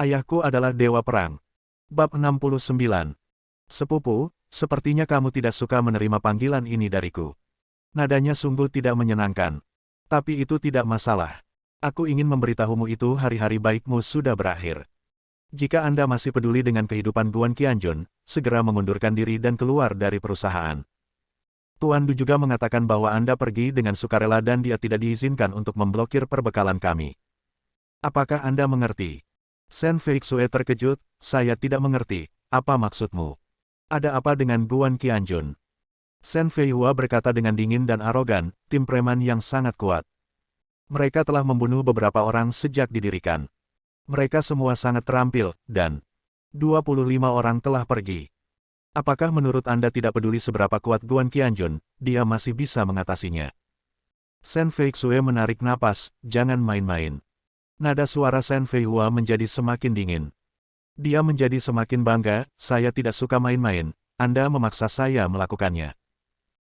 Ayahku adalah dewa perang. Bab 69. Sepupu, sepertinya kamu tidak suka menerima panggilan ini dariku. Nadanya sungguh tidak menyenangkan. Tapi itu tidak masalah. Aku ingin memberitahumu itu hari-hari baikmu sudah berakhir. Jika Anda masih peduli dengan kehidupan Guan Qianjun, segera mengundurkan diri dan keluar dari perusahaan. Tuan Du juga mengatakan bahwa Anda pergi dengan sukarela dan dia tidak diizinkan untuk memblokir perbekalan kami. Apakah Anda mengerti? Shen Feixue terkejut, saya tidak mengerti, apa maksudmu? Ada apa dengan Guan Qianjun? Shen Feihua berkata dengan dingin dan arogan, tim preman yang sangat kuat. Mereka telah membunuh beberapa orang sejak didirikan. Mereka semua sangat terampil, dan 25 orang telah pergi. Apakah menurut Anda tidak peduli seberapa kuat Guan Qianjun, dia masih bisa mengatasinya? Shen Feixue menarik napas, jangan main-main. Nada suara Shen Feihua menjadi semakin dingin. Dia menjadi semakin bangga, saya tidak suka main-main, Anda memaksa saya melakukannya.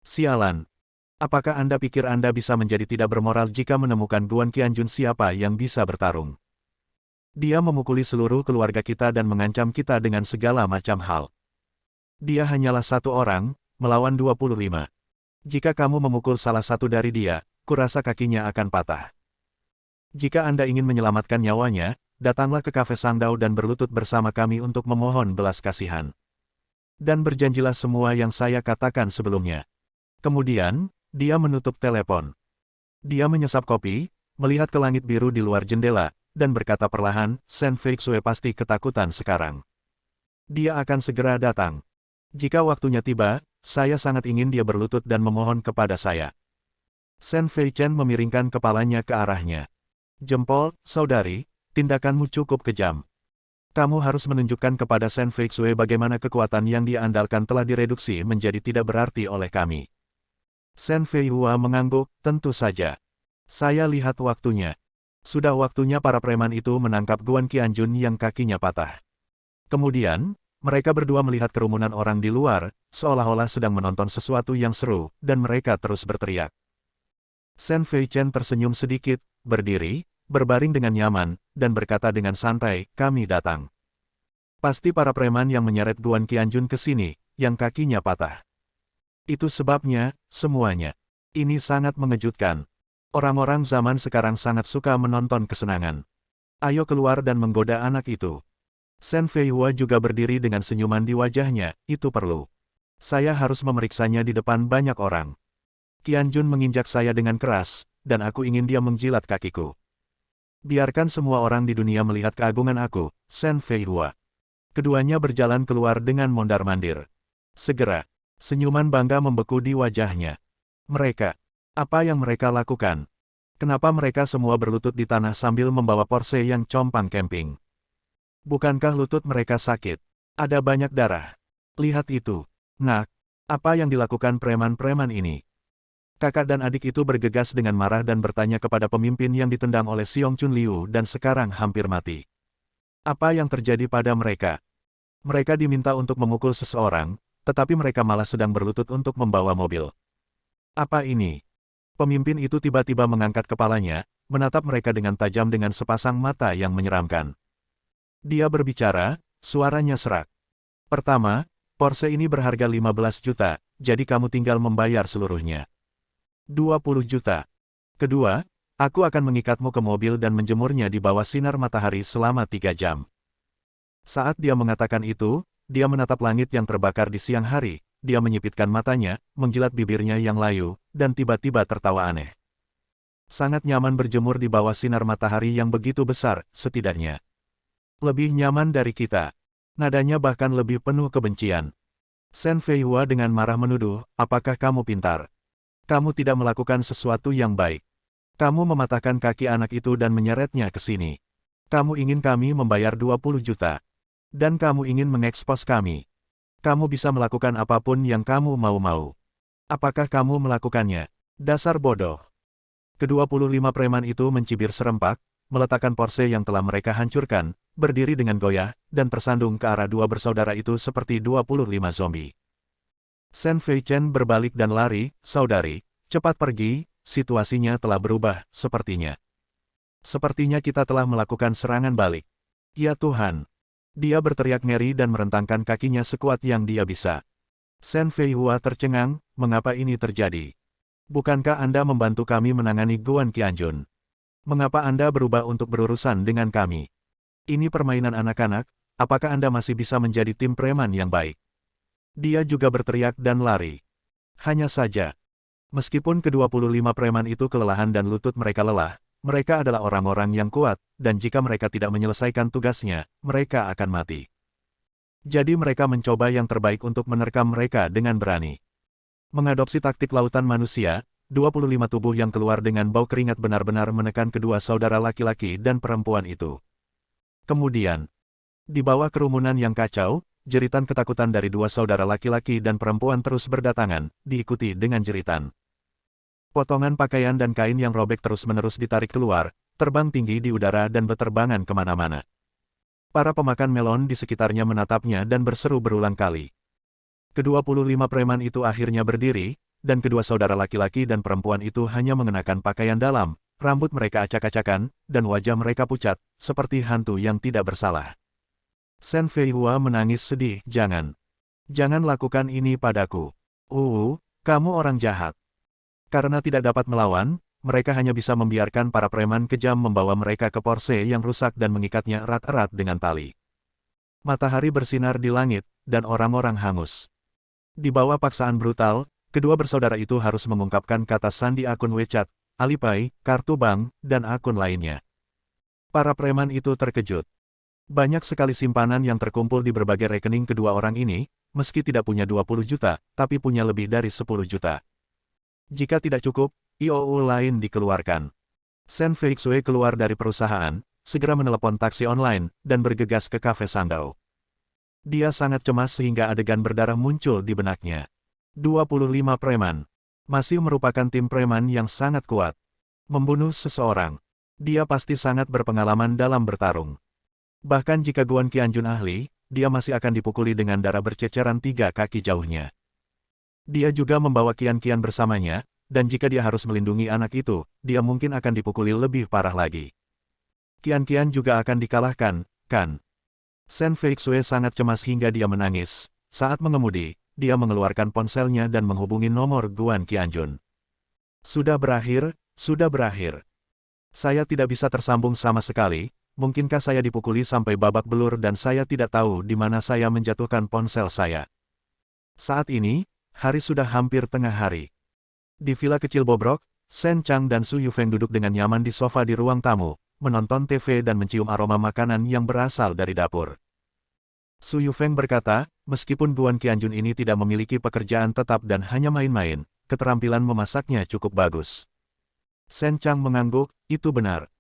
Sialan. Apakah Anda pikir Anda bisa menjadi tidak bermoral jika menemukan Guan Qianjun siapa yang bisa bertarung? Dia memukuli seluruh keluarga kita dan mengancam kita dengan segala macam hal. Dia hanyalah satu orang, melawan 25. Jika kamu memukul salah satu dari dia, kurasa kakinya akan patah. Jika Anda ingin menyelamatkan nyawanya, datanglah ke kafe Sangdao dan berlutut bersama kami untuk memohon belas kasihan. Dan berjanjilah semua yang saya katakan sebelumnya. Kemudian, dia menutup telepon. Dia menyesap kopi, melihat ke langit biru di luar jendela, dan berkata perlahan, Shen Feixue pasti ketakutan sekarang. Dia akan segera datang. Jika waktunya tiba, saya sangat ingin dia berlutut dan memohon kepada saya. Shen Feichen memiringkan kepalanya ke arahnya. Jempol, saudari, tindakanmu cukup kejam. Kamu harus menunjukkan kepada Shen Feixue bagaimana kekuatan yang dia andalkan telah direduksi menjadi tidak berarti oleh kami. Shen Feihua mengangguk, tentu saja. Saya lihat waktunya. Sudah waktunya para preman itu menangkap Guan Qianjun yang kakinya patah. Kemudian, mereka berdua melihat kerumunan orang di luar, seolah-olah sedang menonton sesuatu yang seru, dan mereka terus berteriak. Shen Feichen tersenyum sedikit, berdiri, berbaring dengan nyaman, dan berkata dengan santai, kami datang. Pasti para preman yang menyeret Guan Qianjun ke sini, yang kakinya patah. Itu sebabnya, semuanya. Ini sangat mengejutkan. Orang-orang zaman sekarang sangat suka menonton kesenangan. Ayo keluar dan menggoda anak itu. Shen Feihua juga berdiri dengan senyuman di wajahnya, itu perlu. Saya harus memeriksanya di depan banyak orang. Qianjun menginjak saya dengan keras, dan aku ingin dia menjilat kakiku. Biarkan semua orang di dunia melihat keagungan aku, Shen Feihua. Keduanya berjalan keluar dengan mondar-mandir. Segera, senyuman bangga membeku di wajahnya. Mereka, apa yang mereka lakukan? Kenapa mereka semua berlutut di tanah sambil membawa Porsche yang compang camping? Bukankah lutut mereka sakit? Ada banyak darah. Lihat itu. Nak, apa yang dilakukan preman-preman ini? Kakak dan adik itu bergegas dengan marah dan bertanya kepada pemimpin yang ditendang oleh Xiong Chun Liu dan sekarang hampir mati. Apa yang terjadi pada mereka? Mereka diminta untuk memukul seseorang, tetapi mereka malah sedang berlutut untuk membawa mobil. Apa ini? Pemimpin itu tiba-tiba mengangkat kepalanya, menatap mereka dengan tajam dengan sepasang mata yang menyeramkan. Dia berbicara, suaranya serak. Pertama, Porsche ini berharga 15 juta, jadi kamu tinggal membayar seluruhnya. 20 juta. Kedua, aku akan mengikatmu ke mobil dan menjemurnya di bawah sinar matahari selama 3 jam. Saat dia mengatakan itu, dia menatap langit yang terbakar di siang hari, dia menyipitkan matanya, menjilat bibirnya yang layu, dan tiba-tiba tertawa aneh. Sangat nyaman berjemur di bawah sinar matahari yang begitu besar, setidaknya. Lebih nyaman dari kita. Nadanya bahkan lebih penuh kebencian. Shen Feihua dengan marah menuduh, apakah kamu pintar? Kamu tidak melakukan sesuatu yang baik. Kamu mematahkan kaki anak itu dan menyeretnya ke sini. Kamu ingin kami membayar 20 juta. Dan kamu ingin mengekspos kami. Kamu bisa melakukan apapun yang kamu mau-mau. Apakah kamu melakukannya? Dasar bodoh. Ke-25 preman itu mencibir serempak, meletakkan Porsche yang telah mereka hancurkan, berdiri dengan goyah, dan tersandung ke arah dua bersaudara itu seperti 25 zombie. Shen Feichen berbalik dan lari, saudari, cepat pergi, situasinya telah berubah, sepertinya. Sepertinya kita telah melakukan serangan balik. Ya Tuhan! Dia berteriak ngeri dan merentangkan kakinya sekuat yang dia bisa. Shen Feihua tercengang, mengapa ini terjadi? Bukankah Anda membantu kami menangani Guan Qianjun? Mengapa Anda berubah untuk berurusan dengan kami? Ini permainan anak-anak, apakah Anda masih bisa menjadi tim preman yang baik? Dia juga berteriak dan lari. Hanya saja, meskipun ke-25 preman itu kelelahan dan lutut mereka lelah, mereka adalah orang-orang yang kuat, dan jika mereka tidak menyelesaikan tugasnya, mereka akan mati. Jadi mereka mencoba yang terbaik untuk menerkam mereka dengan berani. Mengadopsi taktik lautan manusia, 25 tubuh yang keluar dengan bau keringat benar-benar menekan kedua saudara laki-laki dan perempuan itu. Kemudian, di bawah kerumunan yang kacau, jeritan ketakutan dari dua saudara laki-laki dan perempuan terus berdatangan, diikuti dengan jeritan. Potongan pakaian dan kain yang robek terus-menerus ditarik keluar, terbang tinggi di udara dan beterbangan kemana-mana. Para pemakan melon di sekitarnya menatapnya dan berseru berulang kali. Ke-25 preman itu akhirnya berdiri, dan kedua saudara laki-laki dan perempuan itu hanya mengenakan pakaian dalam, rambut mereka acak-acakan, dan wajah mereka pucat, seperti hantu yang tidak bersalah. Shen Feihua menangis sedih, jangan lakukan ini padaku. Kamu orang jahat. Karena tidak dapat melawan, mereka hanya bisa membiarkan para preman kejam membawa mereka ke Porsche yang rusak dan mengikatnya erat-erat dengan tali. Matahari bersinar di langit, dan orang-orang hangus. Di bawah paksaan brutal, kedua bersaudara itu harus mengungkapkan kata sandi akun WeChat, Alipay, kartu bank, dan akun lainnya. Para preman itu terkejut. Banyak sekali simpanan yang terkumpul di berbagai rekening kedua orang ini, meski tidak punya 20 juta, tapi punya lebih dari 10 juta. Jika tidak cukup, IOU lain dikeluarkan. Shen Feixue keluar dari perusahaan, segera menelepon taksi online, dan bergegas ke kafe Sandao. Dia sangat cemas sehingga adegan berdarah muncul di benaknya. 25 preman. Masih merupakan tim preman yang sangat kuat. Membunuh seseorang. Dia pasti sangat berpengalaman dalam bertarung. Bahkan jika Guan Qianjun ahli, dia masih akan dipukuli dengan darah berceceran 3 kaki jauhnya. Dia juga membawa Qian-Qian bersamanya, dan jika dia harus melindungi anak itu, dia mungkin akan dipukuli lebih parah lagi. Qian-Qian juga akan dikalahkan, kan? Shen Feixue sangat cemas hingga dia menangis. Saat mengemudi, dia mengeluarkan ponselnya dan menghubungi nomor Guan Qianjun. Sudah berakhir, sudah berakhir. Saya tidak bisa tersambung sama sekali, mungkinkah saya dipukuli sampai babak belur dan saya tidak tahu di mana saya menjatuhkan ponsel saya. Saat ini, hari sudah hampir tengah hari. Di villa kecil bobrok, Shen Chang dan Su Yufeng duduk dengan nyaman di sofa di ruang tamu, menonton TV dan mencium aroma makanan yang berasal dari dapur. Su Yufeng berkata, meskipun Guan Qianjun ini tidak memiliki pekerjaan tetap dan hanya main-main, keterampilan memasaknya cukup bagus. Shen Chang mengangguk, itu benar.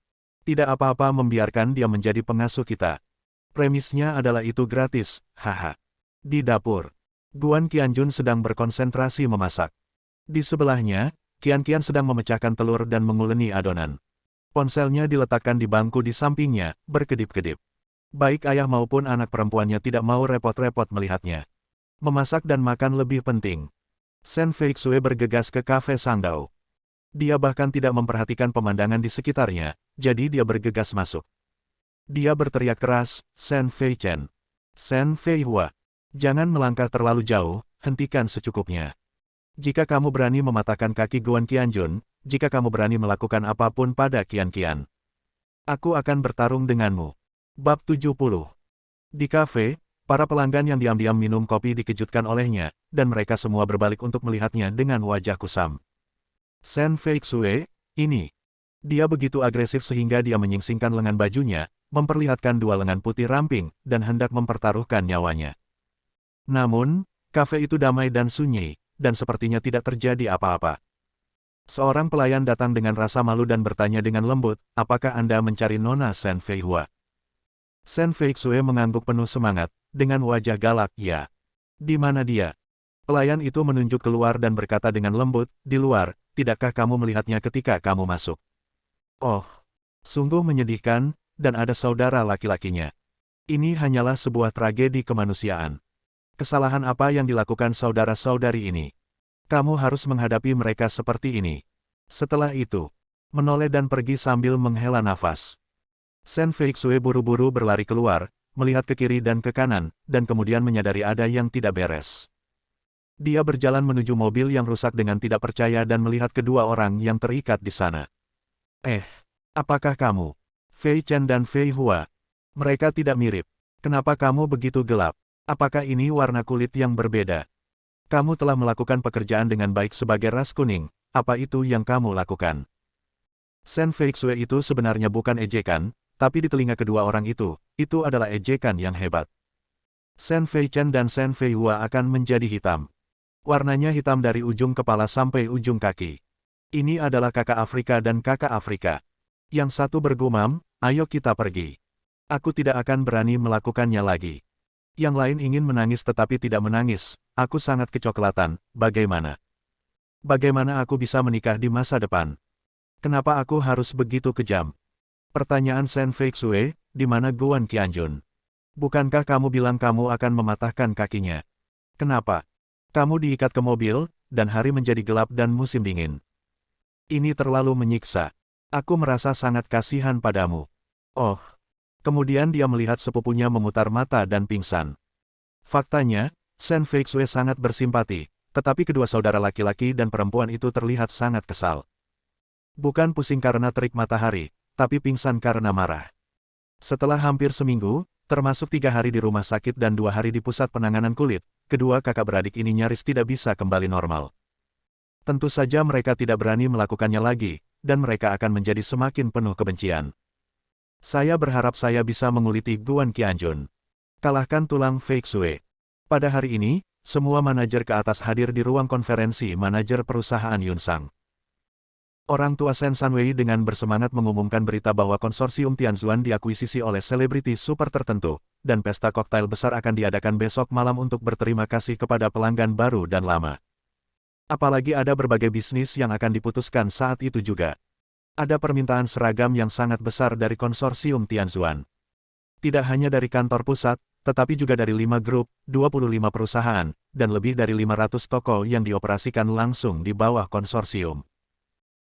Tidak apa-apa membiarkan dia menjadi pengasuh kita. Premisnya adalah itu gratis, haha. Di dapur, Guan Qianjun sedang berkonsentrasi memasak. Di sebelahnya, Qian-Qian sedang memecahkan telur dan menguleni adonan. Ponselnya diletakkan di bangku di sampingnya, berkedip-kedip. Baik ayah maupun anak perempuannya tidak mau repot-repot melihatnya. Memasak dan makan lebih penting. Shen Feixue bergegas ke kafe Sandao. Dia bahkan tidak memperhatikan pemandangan di sekitarnya, jadi dia bergegas masuk. Dia berteriak keras, Shen Feichen. Shen Feihua. Jangan melangkah terlalu jauh, hentikan secukupnya. Jika kamu berani mematahkan kaki Guan Qianjun, jika kamu berani melakukan apapun pada Qian-Qian, aku akan bertarung denganmu. Bab 70. Di kafe, para pelanggan yang diam-diam minum kopi dikejutkan olehnya, dan mereka semua berbalik untuk melihatnya dengan wajah kusam. Shen Feixue, ini. Dia begitu agresif sehingga dia menyingsingkan lengan bajunya, memperlihatkan 2 lengan putih ramping, dan hendak mempertaruhkan nyawanya. Namun, kafe itu damai dan sunyi, dan sepertinya tidak terjadi apa-apa. Seorang pelayan datang dengan rasa malu dan bertanya dengan lembut, apakah Anda mencari Nona Shen Feihua? Shen Feixue mengangguk penuh semangat, dengan wajah galak, ya. Di mana dia? Pelayan itu menunjuk keluar dan berkata dengan lembut, di luar, tidakkah kamu melihatnya ketika kamu masuk? Oh, sungguh menyedihkan, dan ada saudara laki-lakinya. Ini hanyalah sebuah tragedi kemanusiaan. Kesalahan apa yang dilakukan saudara-saudari ini? Kamu harus menghadapi mereka seperti ini. Setelah itu, menoleh dan pergi sambil menghela nafas. Shen Feixue buru-buru berlari keluar, melihat ke kiri dan ke kanan, dan kemudian menyadari ada yang tidak beres. Dia berjalan menuju mobil yang rusak dengan tidak percaya dan melihat kedua orang yang terikat di sana. Apakah kamu? Fei Chen dan Fei Hua. Mereka tidak mirip. Kenapa kamu begitu gelap? Apakah ini warna kulit yang berbeda? Kamu telah melakukan pekerjaan dengan baik sebagai ras kuning, apa itu yang kamu lakukan? Shen Feixue itu sebenarnya bukan ejekan, tapi di telinga kedua orang itu adalah ejekan yang hebat. Shen Fei Chen dan Shen Fei Hua akan menjadi hitam. Warnanya hitam dari ujung kepala sampai ujung kaki. Ini adalah kakak Afrika dan kakak Afrika. Yang satu bergumam, ayo kita pergi. Aku tidak akan berani melakukannya lagi. Yang lain ingin menangis tetapi tidak menangis, aku sangat kecoklatan, bagaimana? Bagaimana aku bisa menikah di masa depan? Kenapa aku harus begitu kejam? Pertanyaan Shen Feixue, di mana Guan Qianjun? Bukankah kamu bilang kamu akan mematahkan kakinya? Kenapa? Kamu diikat ke mobil, dan hari menjadi gelap dan musim dingin. Ini terlalu menyiksa. Aku merasa sangat kasihan padamu. Oh. Kemudian dia melihat sepupunya memutar mata dan pingsan. Faktanya, Shen Feixue sangat bersimpati, tetapi kedua saudara laki-laki dan perempuan itu terlihat sangat kesal. Bukan pusing karena terik matahari, tapi pingsan karena marah. Setelah hampir seminggu, termasuk 3 hari di rumah sakit dan 2 hari di pusat penanganan kulit, kedua kakak beradik ini nyaris tidak bisa kembali normal. Tentu saja mereka tidak berani melakukannya lagi, dan mereka akan menjadi semakin penuh kebencian. Saya berharap saya bisa menguliti Guan Qianjun. Kalahkan tulang Feixue. Pada hari ini, semua manajer ke atas hadir di ruang konferensi manajer perusahaan Yunsang. Orang tua Shen Sanwei dengan bersemangat mengumumkan berita bahwa konsorsium Tianzuan diakuisisi oleh selebriti super tertentu, dan pesta koktail besar akan diadakan besok malam untuk berterima kasih kepada pelanggan baru dan lama. Apalagi ada berbagai bisnis yang akan diputuskan saat itu juga. Ada permintaan seragam yang sangat besar dari konsorsium Tianzuan. Tidak hanya dari kantor pusat, tetapi juga dari 5 grup, 25 perusahaan, dan lebih dari 500 toko yang dioperasikan langsung di bawah konsorsium.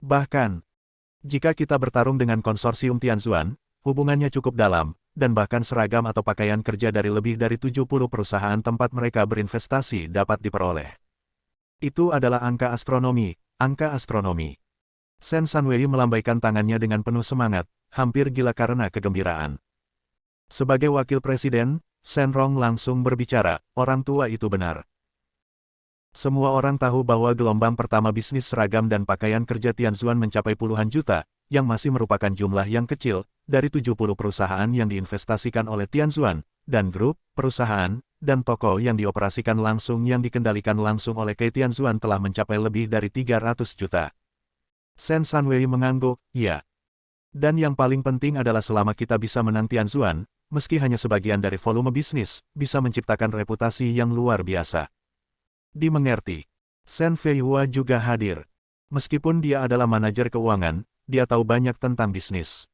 Bahkan, jika kita bertarung dengan konsorsium Tianzuan, hubungannya cukup dalam, dan bahkan seragam atau pakaian kerja dari lebih dari 70 perusahaan tempat mereka berinvestasi dapat diperoleh. Itu adalah angka astronomi, angka astronomi. Shen Sanwei melambaikan tangannya dengan penuh semangat, hampir gila karena kegembiraan. Sebagai wakil presiden, Shen Rong langsung berbicara, orang tua itu benar. Semua orang tahu bahwa gelombang pertama bisnis seragam dan pakaian kerja Tianzuan mencapai puluhan juta, yang masih merupakan jumlah yang kecil, dari 70 perusahaan yang diinvestasikan oleh Tianzuan, dan grup, perusahaan, dan toko yang dioperasikan langsung yang dikendalikan langsung oleh Kei Tianzuan telah mencapai lebih dari 300 juta. Shen Sanwei mengangguk, ya. Dan yang paling penting adalah selama kita bisa menang Tianzuan, meski hanya sebagian dari volume bisnis, bisa menciptakan reputasi yang luar biasa. Dimengerti. Shen Fei Hua juga hadir. Meskipun dia adalah manajer keuangan, dia tahu banyak tentang bisnis.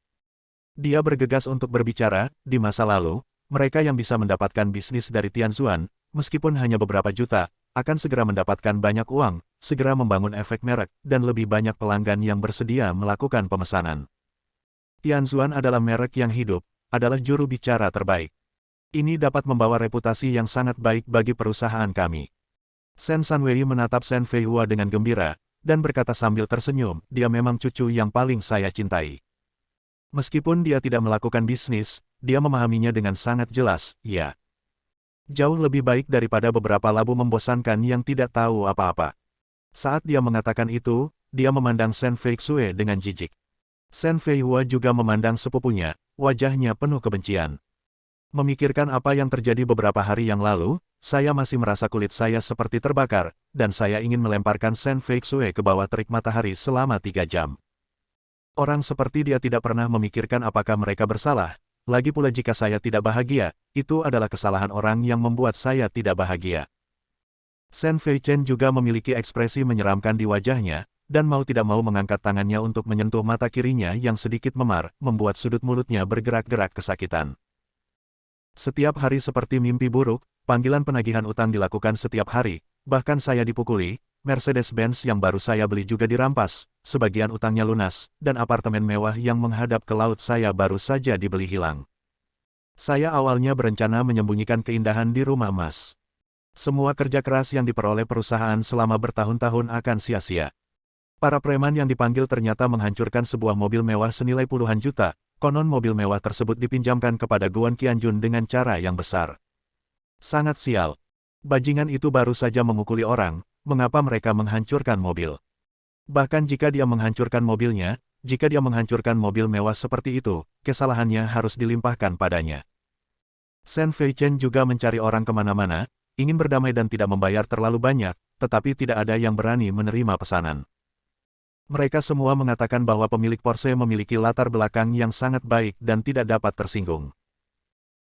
Dia bergegas untuk berbicara, di masa lalu, mereka yang bisa mendapatkan bisnis dari Tianzuan, meskipun hanya beberapa juta, akan segera mendapatkan banyak uang, segera membangun efek merek, dan lebih banyak pelanggan yang bersedia melakukan pemesanan. Tianzuan adalah merek yang hidup, adalah juru bicara terbaik. Ini dapat membawa reputasi yang sangat baik bagi perusahaan kami. Shen Sanwei menatap Shen Fei Hua dengan gembira, dan berkata sambil tersenyum, dia memang cucu yang paling saya cintai. Meskipun dia tidak melakukan bisnis, dia memahaminya dengan sangat jelas, ya. Jauh lebih baik daripada beberapa labu membosankan yang tidak tahu apa-apa. Saat dia mengatakan itu, dia memandang Shen Feixue dengan jijik. Shen Fei Hua juga memandang sepupunya, wajahnya penuh kebencian. Memikirkan apa yang terjadi beberapa hari yang lalu, saya masih merasa kulit saya seperti terbakar, dan saya ingin melemparkan Shen Feixue ke bawah terik matahari selama 3 jam. Orang seperti dia tidak pernah memikirkan apakah mereka bersalah, lagi pula jika saya tidak bahagia, itu adalah kesalahan orang yang membuat saya tidak bahagia. Shen Fei Chen juga memiliki ekspresi menyeramkan di wajahnya, dan mau tidak mau mengangkat tangannya untuk menyentuh mata kirinya yang sedikit memar, membuat sudut mulutnya bergerak-gerak kesakitan. Setiap hari seperti mimpi buruk, panggilan penagihan utang dilakukan setiap hari, bahkan saya dipukuli, Mercedes-Benz yang baru saya beli juga dirampas, sebagian utangnya lunas, dan apartemen mewah yang menghadap ke laut saya baru saja dibeli hilang. Saya awalnya berencana menyembunyikan keindahan di rumah emas. Semua kerja keras yang diperoleh perusahaan selama bertahun-tahun akan sia-sia. Para preman yang dipanggil ternyata menghancurkan sebuah mobil mewah senilai puluhan juta, konon mobil mewah tersebut dipinjamkan kepada Guan Qianjun dengan cara yang besar. Sangat sial. Bajingan itu baru saja memukuli orang, mengapa mereka menghancurkan mobil? Bahkan jika dia menghancurkan mobilnya, jika dia menghancurkan mobil mewah seperti itu, kesalahannya harus dilimpahkan padanya. Shen Feichen juga mencari orang kemana-mana, ingin berdamai dan tidak membayar terlalu banyak, tetapi tidak ada yang berani menerima pesanan. Mereka semua mengatakan bahwa pemilik Porsche memiliki latar belakang yang sangat baik dan tidak dapat tersinggung.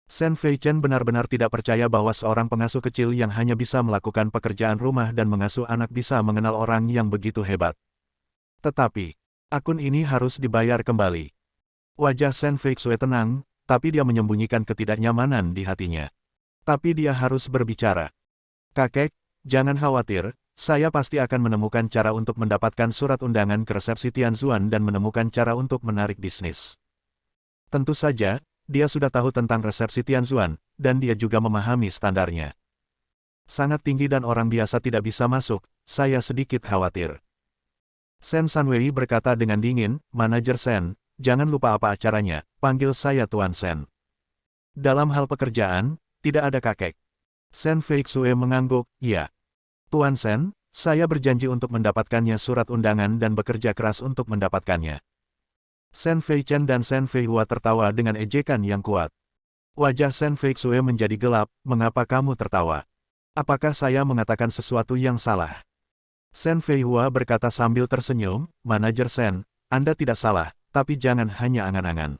Shen Feichen benar-benar tidak percaya bahwa seorang pengasuh kecil yang hanya bisa melakukan pekerjaan rumah dan mengasuh anak bisa mengenal orang yang begitu hebat. Tetapi, akun ini harus dibayar kembali. Wajah Shen Feixue tenang, tapi dia menyembunyikan ketidaknyamanan di hatinya. Tapi dia harus berbicara. Kakek, jangan khawatir, saya pasti akan menemukan cara untuk mendapatkan surat undangan ke resepsi Tianzuan dan menemukan cara untuk menarik bisnis. Tentu saja, dia sudah tahu tentang resepsi Tianzuan, dan dia juga memahami standarnya. Sangat tinggi dan orang biasa tidak bisa masuk, saya sedikit khawatir. Shen Sanwei berkata dengan dingin, Manajer Shen, jangan lupa apa acaranya, panggil saya Tuan Shen. Dalam hal pekerjaan, tidak ada kakek. Shen Feixue mengangguk, ya. Tuan Shen, saya berjanji untuk mendapatkannya surat undangan dan bekerja keras untuk mendapatkannya. Shen Feichen dan Shen Feihua tertawa dengan ejekan yang kuat. Wajah Shen Feixue menjadi gelap, mengapa kamu tertawa? Apakah saya mengatakan sesuatu yang salah? Shen Feihua berkata sambil tersenyum, Manajer Shen, Anda tidak salah, tapi jangan hanya angan-angan.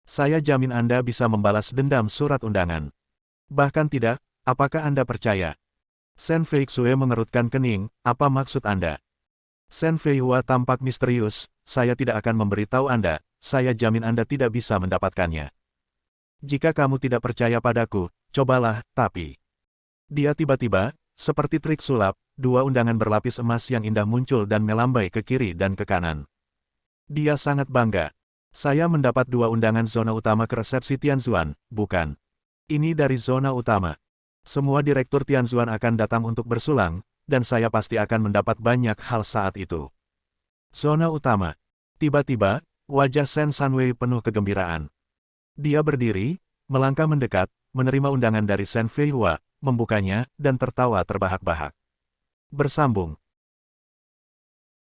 Saya jamin Anda bisa membalas dendam surat undangan. Bahkan tidak, apakah Anda percaya? Shen Feixue mengerutkan kening, apa maksud Anda? Shen Feihua tampak misterius, saya tidak akan memberitahu Anda, saya jamin Anda tidak bisa mendapatkannya. Jika kamu tidak percaya padaku, cobalah, tapi... Dia tiba-tiba, seperti trik sulap, dua undangan berlapis emas yang indah muncul dan melambai ke kiri dan ke kanan. Dia sangat bangga. Saya mendapat dua undangan zona utama ke resepsi Tianzuan, bukan? Ini dari zona utama. Semua direktur Tianzuan akan datang untuk bersulang, dan saya pasti akan mendapat banyak hal saat itu. Zona utama. Tiba-tiba, wajah Shen Sanwei penuh kegembiraan. Dia berdiri, melangkah mendekat, menerima undangan dari Shen Feihua, membukanya, dan tertawa terbahak-bahak. Bersambung.